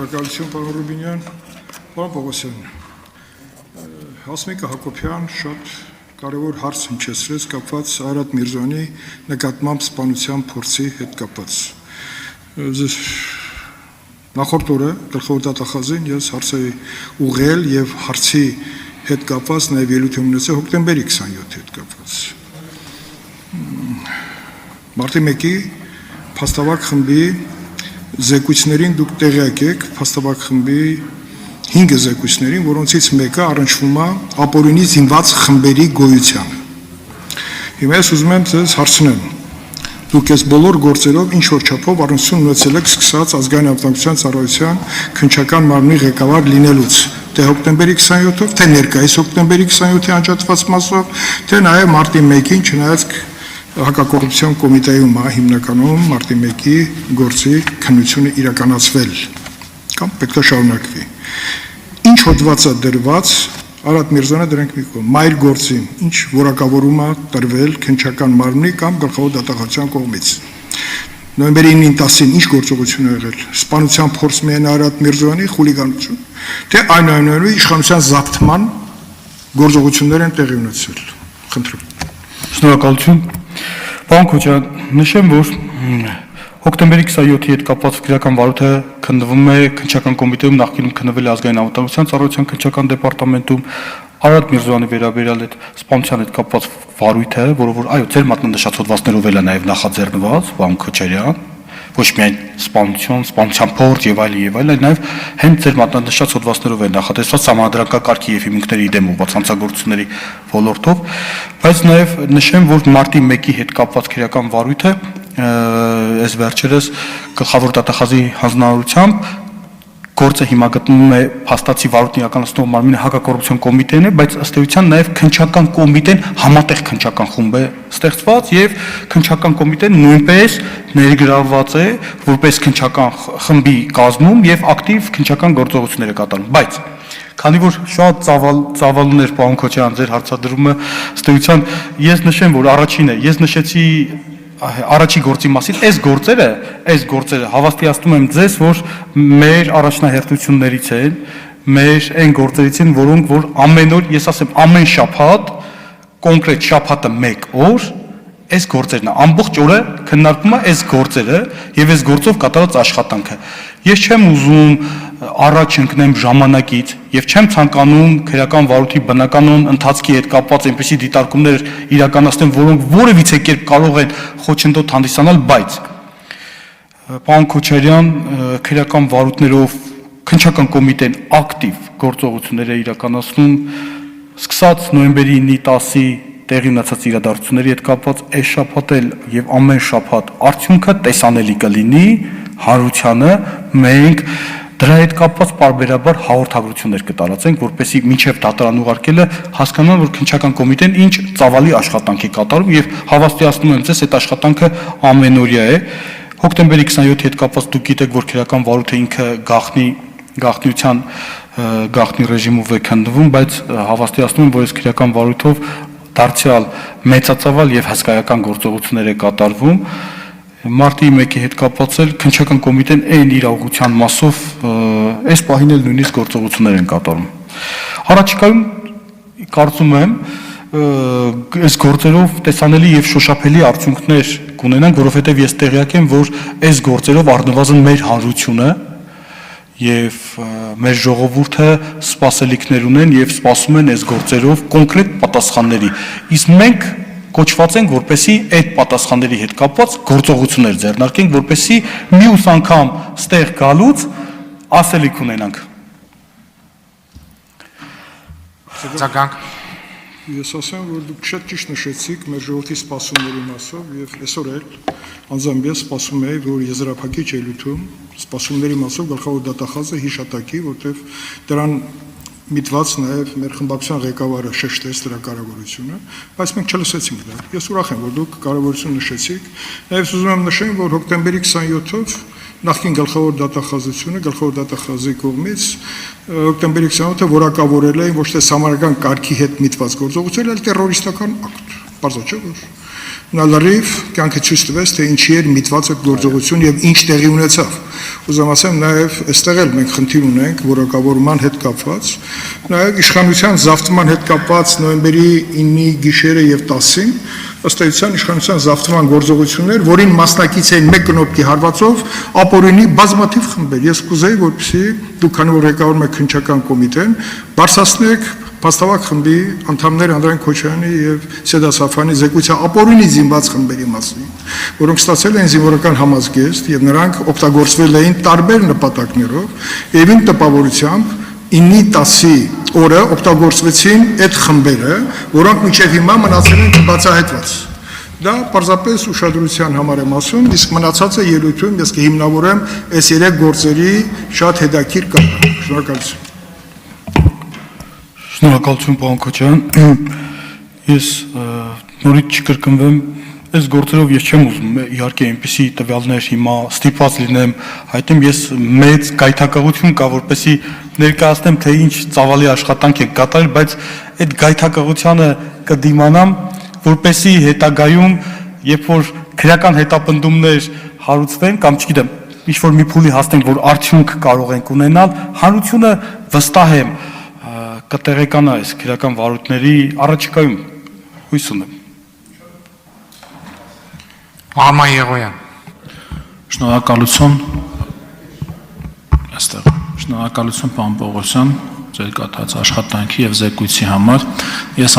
Շնորհակալություն, պարոն Ռուբինյան, պարոն Պողոսյան, Հասմիկը Հակոբյան շատ կարևոր հարց հնչեցրեց կապված Արարատ Միրզոյանի նկատմամբ սպանության փորձի հետ կապված։ Նախորդ օրը գլխավոր դատախազին ես հարց էի ուղղել եւ հարցի հետ կապված նաեւ ելույթ ունեցա հոկտեմբերի 27-ի հետ կապված։ Մարտի 1-ի փաստավակ խմբի զեկույցներին դուք տեղյակ եք, փաստավակ խմբի 5 զեկույցներին, որոնցից մեկը առնչվում է ապօրինի զինված խմբերի գոյությանը։ Հիմա ես ուզում եմ ձեզ հարցնեմ, դուք այս բոլոր գործերով ինչ որ չափով առնչություն ունեցել եք սկսած ազգային անվտանգության ծառայության քննչական մարմնի ղեկավար լինելուց, թե հոկտեմբերի 27-ով, թե ներկայիս հոկտեմբերի 27-ի անջատված մասով, թե նաև մարտի 1-ին, չնայած հակակոռուպցիոն կոմիտեում հիմնականում մարտի 1-ի գործի քննությունը իրականացվել կամ պետք է շարունակվի։ Ինչ հոդված է դրված Արարատ Միրզոյանը դրանք մի կողմ, մայր գործին, ինչ որակավորում է տրվել քննչական մարմնի կամ գլխավոր դատախազության կողմից։ Նոյեմբերի 9-10-ին ինչ գործողություն է եղել։ Սպանության փորձ միայն Արարատ Միրզոյանի խուլիգանություն, թե այնուամենայնիվ իշխանության զավթման գործողություններ են տեղի ունեցել։ Խնդրում։ Շնորհակալություն։ Պարոն Քոչարյան, նշեմ, որ հոկտեմբերի 27-ի հետ կապված քրեական վարույթը քննվում է քննչական կոմիտեում, նախկինում քննվել է ազգային անվտանգության ծառայության քննչական դեպարտամենտում, Արարատ Միրզոյանի վերաբերյալ այդ սպանության հետ կապված վարույթը, որը որ այո, ձեր մատնանշած հոդվածներով էլ է նաև նախաձեռնված, պարոն Քոչարյան, ոչ միայն սպանության փորձ եւ այլն, նաեւ հենց ձեր մատնանշած հոդվածներով է նախատեսված համանդրակակարգի եւ հիմունքների դեմ ուղղված հանցագործությունների ոլորտով, բայց նաեւ նշեմ, որ մարտի 1-ի հետ կապված քրեական վարույթը այս վերջերս գլխավոր դատախազի հանձնարարությամբ գործը հիմա գտնվում է փաստացի վարույթն իրականացնող մարմինի հակակոռուպցիոն կոմիտեն է, բայց ըստ էության նաև քննչական կոմիտեն համատեղ քննչական խումբ է ստեղծված եւ քննչական կոմիտեն նույնպես ներգրավված է որպես քննչական խմբի կազմում եւ ակտիվ քննչական գործողություններ է կատարում, բայց քանի որ շատ ծավալներ պարոն Քոչարյան ձեր հարցադրումը ըստ էության ես նշեմ, որ առաջինը ես նշեցի առաջի գործի մասին, այս գործերը հավաստիացնում եմ ձեզ, որ մեր առաջնահերթություններից են, մեր այն գործերից են, որոնք որ ամեն օր, ես ասեմ, ամեն շաբաթ, կոնկրետ շաբաթը 1 օր, այս գործերն է, ամբողջ օրը քննարկվում է այս գործերը եւ այս գործով կատարած աշխատանքը։ Ես չեմ ուզում առաջ ընկնեմ ժամանակից եւ չեմ ցանկանում քրեական վարույթի բնականոն ընթացքի հետ կապված այնպիսի դիտարկումներ իրականացնեմ, որոնք որևիցե կերպ կարող են խոչընդոտ հանդիսանալ, բայց պարոն Քոչարյան, քրեական վարույթներով քննչական կոմիտեն ակտիվ գործողություններ է իրականացնում, սկսած նոյեմբերի 9-10-ի տեղի ունեցած իրադարձությունների հետ կապված այս շաբաթ էլ եւ ամեն շաբաթ արդյունքը տեսանելի կլինի հանրությանը, մենք դրա հետ կապված պարբերաբար հաղորդագրություններ կտարածենք, որպեսզի մինչև դատարան ուղարկելը հասկանան, որ քննչական կոմիտեն ինչ ծավալի աշխատանք է կատարում եւ հավաստիացնում եմ ձեզ, այդ աշխատանքը ամենօրյա է։ Հոկտեմբերի 27-ի հետ կապված դուք գիտեք, որ քրեական վարույթը ինքը գաղտնիության գաղտնի ռեժիմով է քննվում, բայց հավաստիացնում եմ, որ այս քրեական վարույթով դարձյալ մեծածավալ եւ հսկայական գործողություններ է կատարվում։ Մարտի 1-ի հետ կապված էլ քննչական կոմիտեն այն իր ուղղության մասով այս պահին էլ նույնիսկ գործողություններ են կատարում։ Առաջիկայում կարծում եմ այս գործերով տեսանելի եւ շոշափելի արդյունքներ կունենանք, որովհետեւ ես տեղյակ եմ, որ այս գործերով առնվազն մեր հանրությունը եւ մեր ժողովուրդը սպասելիքներ ունեն եւ սպասում են այս գործերով կոնկրետ պատասխանների։ Իսկ մենք կոչված ենք, որպեսզի այդ պատասխանների հետ կապված գործողություններ ձեռնարկենք, որպեսզի մյուս անգամ ստեղ գալուց ասելիք ունենանք։ Ցականք Ես ասեմ, որ դուք շատ ճիշտ նշեցիք մեր ժողովրդի սպասումների մասով եւ այսօր էլ անձամբ ես սպասում եի, որ եզրափակիչ ելույթում սպասումների մասով գլխավոր դատախազը հիշատակի, որտեղ դրան միտված նաև մեր խմբակցության ղեկավարը շեշտեց դրա կարևորությունը, բայց մենք չլսեցինք դա։ Ես ուրախ եմ, որ դուք կարևորություն նշեցիք։ Նաև ուզում եմ նշեմ, որ հոկտեմբերի 27-ով նախկին գլխավոր դատախազությունը, գլխավոր դատախազի կողմից հոկտեմբերի 27-ը որակավորել է ոչ թե համարական կարգի հետ միտված գործողություն, այլ տերորիստական ակտ։ Պարզա չէ, որ Նա լրիվ կյանքը ցույց տվեց, թե ինչի էր միտված այդ գործողությունը եւ ինչ տեղի ունեցավ։ Ուզում ասեմ, նաեւ այստեղ էլ մենք խնդիր ունենք որակավորման հետ կապված, նաեւ իշխանության զավթման հետ կապված նոյեմբերի 9-ի գիշերը եւ 10-ին ըստ էության իշխանության զավթման գործողություններ, որին մասնակից էին մեկ կնոպկի հարվածով ապօրինի բազմաթիվ խմբեր։ Ես կուզեի, որպեսզի դուք քանի որ ղեկավարում եք քննչական կոմիտեն, բարձրացնեք փաստավակ խմբի անդամներ Անդրանիկ Քոչարյանի եւ Սեդա Սաֆյանի զեկույցը ապօրինի զինված խմբերի մասին, որոնք ստացել են զինվորական համազգեստ եւ նրանք օգտագործվել էին տարբեր նպատակներով եւ իմ տպավորությամբ 9-ի 10-ի օրը օգտագործվեցին այդ խմբերը, որոնք մինչև հիմա մնացել են բացահայտված։ Դա պարզապես ուշադրության համար եմ ասում, իսկ մնացածը ելույթում ես կհիմնավորեմ այս 3 գործերի շատ հետաքրքիր կապը։ Շնորհակալություն։ Շնորհակալություն, պարոն Քոչարյան։ Ես նորից չկրկնվեմ, այս գործերով ես չեմ ուզում, իհարկե այնպիսի տվյալներ հիմա ստիպված լինեմ հայտնեմ, ես մեծ գայթակղություն կա, որպեսզի ներկայացնեմ, թե ինչ ծավալի աշխատանք եք կատարել, բայց այդ գայթակղությանը կդիմանամ, որպեսզի հետագայում, երբ որ քրեական հետապնդումներ հարուցվեն կամ չգիտեմ, ինչ որ մի փուլի հասնենք, որ արդյունք կարող ենք ունենալ, հանրությունը վստահ եմ կտեղեկանա այս քրեական վարույթների առաջիկայում հույս ունեմ։ Արման Եղոյան։ Շնորհակալություն, այստեղ, շնորհակալություն պարոն Պողոսյան, ձեր կատարած աշխատանքի եւ զեկույցի համար։ Ես